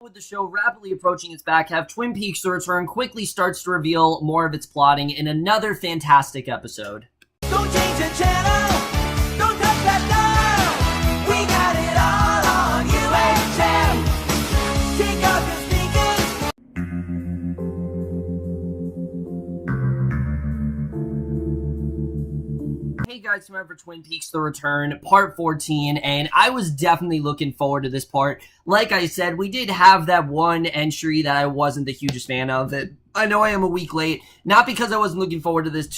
With the show rapidly approaching its back half, Twin Peaks: The Return quickly starts to reveal more of its plotting in another fantastic episode. Don't change the channel, don't touch that dial. We got it all on UHF. Take off your speakers. Hey guys, time for Twin Peaks: The Return, part 14, and I was definitely looking forward to this part. Like I said, we did have that one entry that I wasn't the hugest fan of. I know I am a week late, not because I wasn't looking forward to this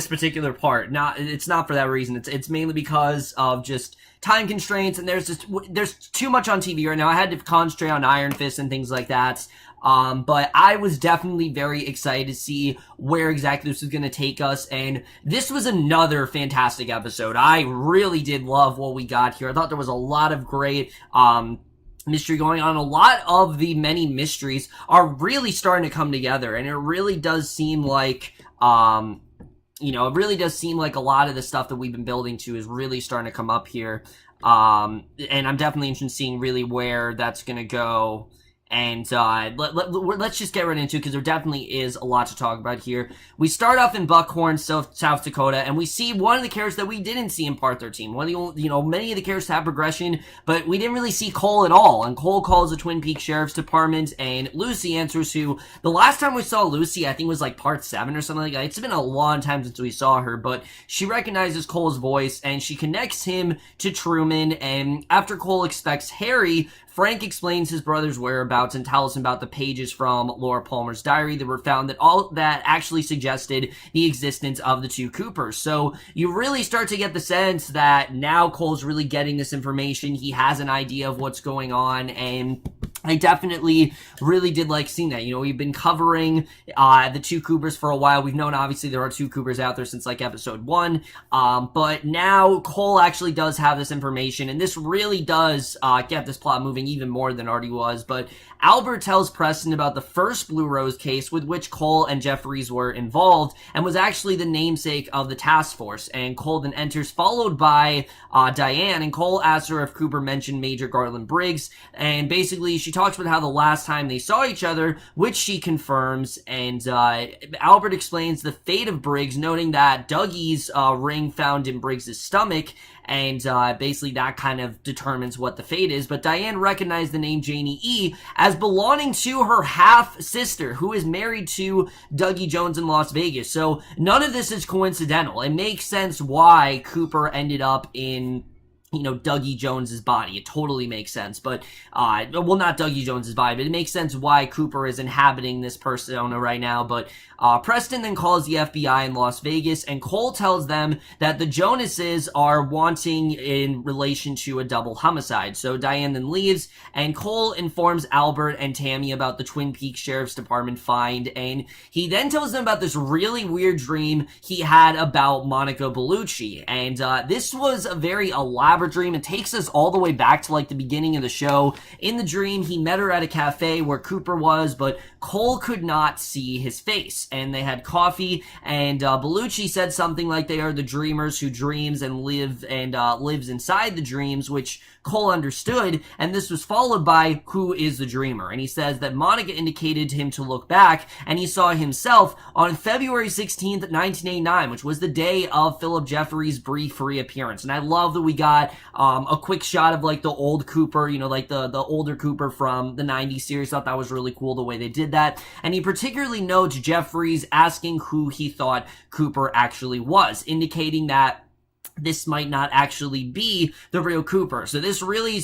particular part. It's not for that reason. It's mainly because of just time constraints, and there's too much on TV right now. I had to concentrate on Iron Fist and things like that. But I was definitely very excited to see where exactly this was going to take us, and this was another fantastic episode. I really did love what we got here. I thought there was a lot of great, mystery going on. A lot of the many mysteries are really starting to come together, and it really does seem like, it really does seem like a lot of the stuff that we've been building to is really starting to come up here. And I'm definitely interested in seeing really where that's going to go. And let's just get right into it, because there definitely is a lot to talk about here. We start off in Buckhorn, South Dakota, and we see one of the characters that we didn't see in Part 13. One of the, many of the characters have progression, but we didn't really see Cole at all. And Cole calls the Twin Peaks Sheriff's Department, and Lucy answers, who, the last time we saw Lucy, I think was like Part 7 or something like that. It's been a long time since we saw her, but she recognizes Cole's voice, and she connects him to Truman, and after Cole expects Harry, Frank explains his brother's whereabouts and tells him about the pages from Laura Palmer's diary that were found that all that actually suggested the existence of the two Coopers. So you really start to get the sense that now Cole's really getting this information. He has an idea of what's going on, and I definitely really did like seeing that. We've been covering the two Coopers for a while. We've known, obviously, there are two Coopers out there since, like, episode 1. But now Cole actually does have this information, and this really does get this plot moving even more than it already was. But Albert tells Preston about the first Blue Rose case with which Cole and Jeffries were involved, and was actually the namesake of the task force. And Cole then enters, followed by Diane, and Cole asks her if Cooper mentioned Major Garland Briggs, and basically she talks about how the last time they saw each other, which she confirms, and Albert explains the fate of Briggs, noting that Dougie's ring found in Briggs' stomach, and basically that kind of determines what the fate is. But Diane recognized the name Janie E. as belonging to her half-sister, who is married to Dougie Jones in Las Vegas. So none of this is coincidental. It makes sense why Cooper ended up in Dougie Jones's body. It totally makes sense. But, well, not Dougie Jones's body, but it makes sense why Cooper is inhabiting this persona right now. But Preston then calls the FBI in Las Vegas, and Cole tells them that the Jonases are wanting in relation to a double homicide. So Diane then leaves, and Cole informs Albert and Tammy about the Twin Peaks Sheriff's Department find, and he then tells them about this really weird dream he had about Monica Bellucci. And this was a very elaborate dream. It takes us all the way back to like the beginning of the show. In the dream, he met her at a cafe where Cooper was, but Cole could not see his face. And they had coffee, and Bellucci said something like they are the dreamers who dreams and lives inside the dreams, which Cole understood, and this was followed by who is the dreamer. And he says that Monica indicated to him to look back, and he saw himself on February 16th, 1989, which was the day of Philip Jeffries' brief reappearance. And I love that we got a quick shot of like the old Cooper, like the older Cooper from the 90s series. Thought that was really cool the way they did that. And he particularly notes Jeffries asking who he thought Cooper actually was, indicating that this might not actually be the real Cooper. So this really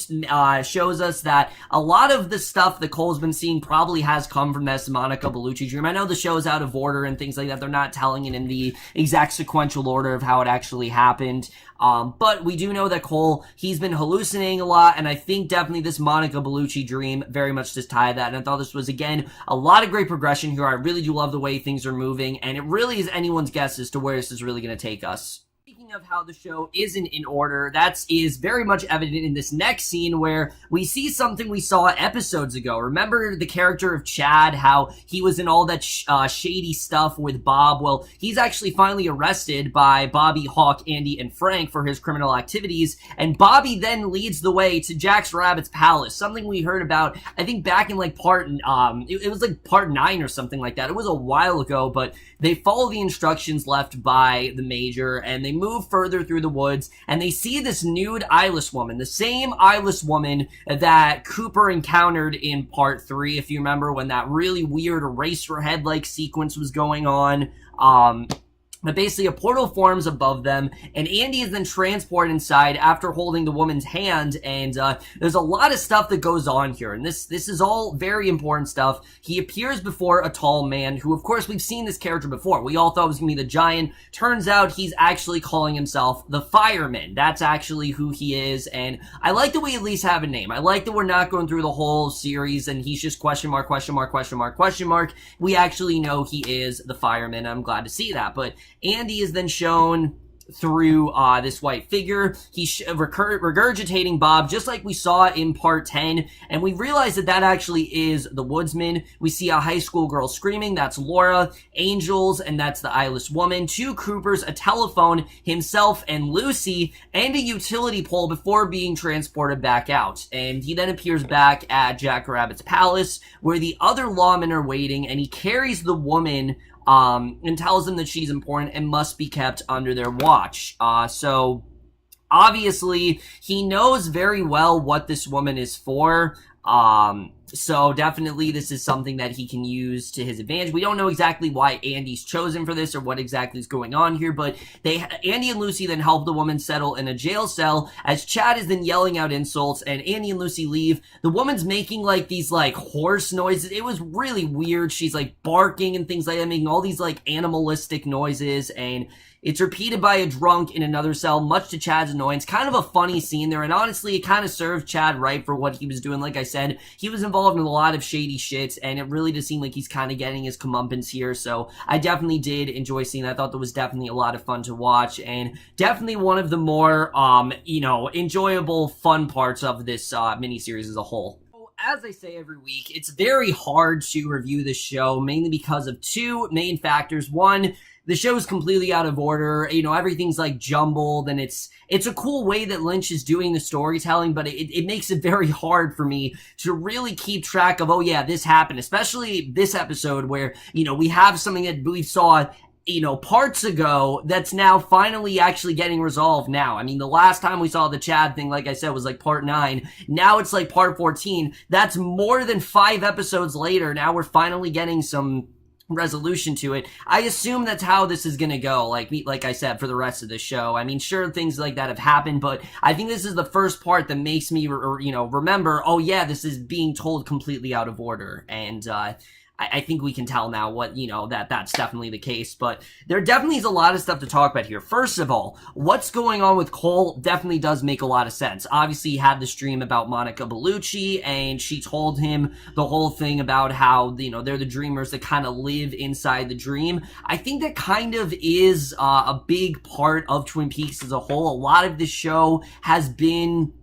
shows us that a lot of the stuff that Cole's been seeing probably has come from this Monica Bellucci dream. I know the show's out of order and things like that. They're not telling it in the exact sequential order of how it actually happened. But we do know that Cole, he's been hallucinating a lot, and I think definitely this Monica Bellucci dream very much just tied that. And I thought this was, again, a lot of great progression here. I really do love the way things are moving, and it really is anyone's guess as to where this is really going to take us. speaking of how the show isn't in order, that is very much evident in this next scene where we see something we saw episodes ago. Remember the character of Chad, how he was in all that shady stuff with Bob? Well, he's actually finally arrested by Bobby, Hawk, Andy, and Frank for his criminal activities, and Bobby then leads the way to Jack's Rabbit's palace, something we heard about, I think, back in like it was like part 9 or something like that. It was a while ago, but they follow the instructions left by the Major, and they move further through the woods, and they see this nude eyeless woman, the same eyeless woman that Cooper encountered in part 3, if you remember, when that really weird Eraserhead-like sequence was going on. But basically a portal forms above them, and Andy is then transported inside after holding the woman's hand, and there's a lot of stuff that goes on here, and this is all very important stuff. He appears before a tall man who, of course, we've seen this character before. We all thought it was going to be the Giant. Turns out he's actually calling himself the Fireman. That's actually who he is, and I like that we at least have a name. I like that we're not going through the whole series, and he's just question mark, question mark, question mark, question mark. We actually know he is the Fireman. I'm glad to see that, but Andy is then shown through this white figure. He's regurgitating Bob, just like we saw in part 10, and we realize that that actually is the Woodsman. We see a high school girl screaming, that's Laura, angels, and that's the eyeless woman, 2 Coopers, a telephone, himself and Lucy, and a utility pole before being transported back out. And he then appears back at Jack Rabbit's palace, where the other lawmen are waiting, and he carries the woman and tells them that she's important and must be kept under their watch. So obviously he knows very well what this woman is for. So definitely this is something that he can use to his advantage. We don't know exactly why Andy's chosen for this or what exactly is going on here, but Andy and Lucy then help the woman settle in a jail cell as Chad is then yelling out insults, and Andy and Lucy leave. The woman's making like these like horse noises. It was really weird. She's like barking and things like that, making all these like animalistic noises, and it's repeated by a drunk in another cell, much to Chad's annoyance. Kind of a funny scene there, and honestly, it kind of served Chad right for what he was doing. Like I said, he was involved in a lot of shady shit, and it really does seem like he's kind of getting his comeuppance here, so I definitely did enjoy seeing that. I thought that was definitely a lot of fun to watch, and definitely one of the more, enjoyable, fun parts of this miniseries as a whole. As I say every week, it's very hard to review this show, mainly because of 2 main factors. One, the show is completely out of order. Everything's like jumbled, and it's a cool way that Lynch is doing the storytelling, but it makes it very hard for me to really keep track of, oh yeah, this happened, especially this episode where, we have something that we saw parts ago that's now finally actually getting resolved now. I mean, the last time we saw the Chad thing, like I said, was like part 9. Now it's like part 14. That's more than 5 episodes later. Now we're finally getting some resolution to it. I assume that's how this is gonna go, like I said, for the rest of the show. I mean, sure, things like that have happened, but I think this is the first part that makes me, remember, oh yeah, this is being told completely out of order, and, I think we can tell now what, that's definitely the case, but there definitely is a lot of stuff to talk about here. First of all, what's going on with Cole definitely does make a lot of sense. Obviously, he had this dream about Monica Bellucci, and she told him the whole thing about how, they're the dreamers that kind of live inside the dream. I think that kind of is a big part of Twin Peaks as a whole. A lot of this show has been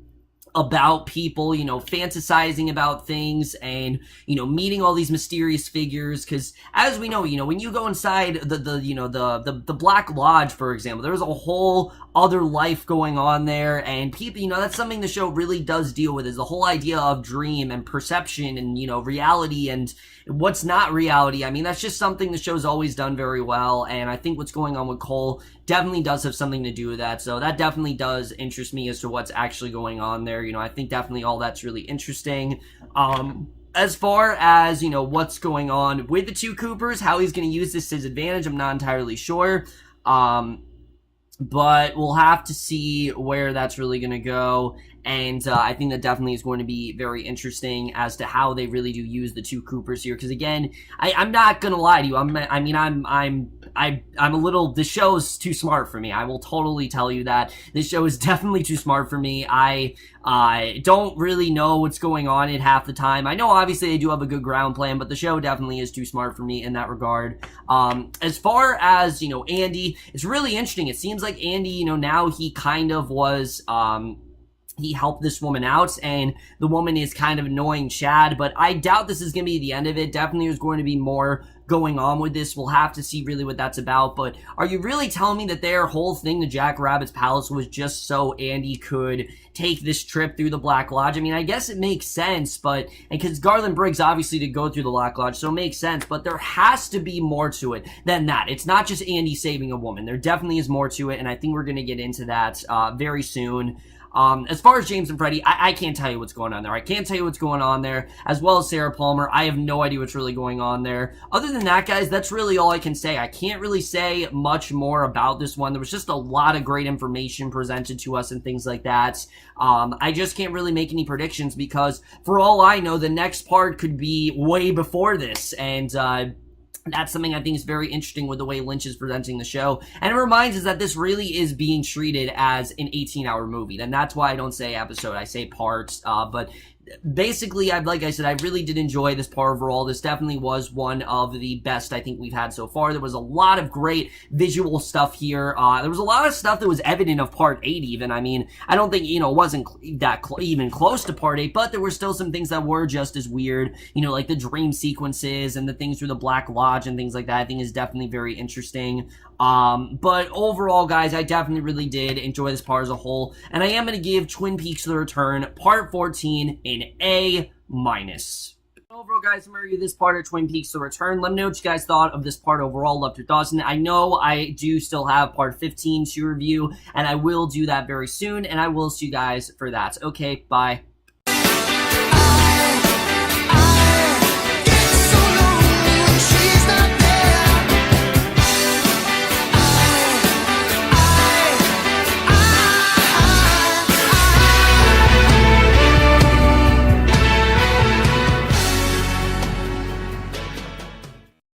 about people, fantasizing about things and, meeting all these mysterious figures. Because as we know, when you go inside the Black Lodge, for example, there's a whole other life going on there, and people, that's something the show really does deal with, is the whole idea of dream and perception and, reality and what's not reality. I mean, that's just something the show's always done very well, and I think what's going on with Cole definitely does have something to do with that, so that definitely does interest me as to what's actually going on there. I think definitely all that's really interesting. As far as, what's going on with the 2 Coopers, how he's going to use this to his advantage, I'm not entirely sure. But we'll have to see where that's really going to go, and I think that definitely is going to be very interesting as to how they really do use the 2 Coopers here, because again, I'm not going to lie to you, I'm I'm a little, the show's too smart for me. I will totally tell you that. This show is definitely too smart for me. I don't really know what's going on at half the time. I know obviously they do have a good ground plan, but the show definitely is too smart for me in that regard. As far as, you know, Andy, it's really interesting. It seems like Andy, you know, now he kind of was, he helped this woman out, and the woman is kind of annoying Chad, but I doubt this is going to be the end of it. Definitely there's going to be more going on with this. We'll have to see really what that's about, but are you really telling me that their whole thing, the Jack Rabbit's Palace, was just so Andy could take this trip through the Black Lodge? I mean, I guess it makes sense, but, and because Garland Briggs obviously did go through the Black Lodge, so it makes sense, but there has to be more to it than that. It's not just Andy saving a woman. There definitely is more to it, and I think we're going to get into that very soon. As far as James and Freddie, I can't tell you what's going on there. I can't tell you what's going on there, as well as Sarah Palmer. I have no idea what's really going on there. Other than that, guys, that's really all I can say. I can't really say much more about this one. There was just a lot of great information presented to us and things like that. I just can't really make any predictions because, for all I know, the next part could be way before this, and, that's something I think is very interesting with the way Lynch is presenting the show. And it reminds us that this really is being treated as an 18-hour movie. And that's why I don't say episode, I say parts. But basically, like I said, I really did enjoy this part overall. This definitely was one of the best I think we've had so far. There was a lot of great visual stuff here. There was a lot of stuff that was evident of part 8 even. I mean, I don't think, you know, it wasn't that even close to part 8, but there were still some things that were just as weird, you know, like the dream sequences and the things through the Black Lodge and things like that. I think is definitely very interesting. But overall, guys, I definitely really did enjoy this part as a whole, and I am going to give Twin Peaks: The Return Part 14 an A-. Overall, guys, I'm going to review this part of Twin Peaks: The Return. Let me know what you guys thought of this part overall. Love your thoughts. And I know I do still have part 15 to review, and I will do that very soon, and I will see you guys for that. Okay, bye.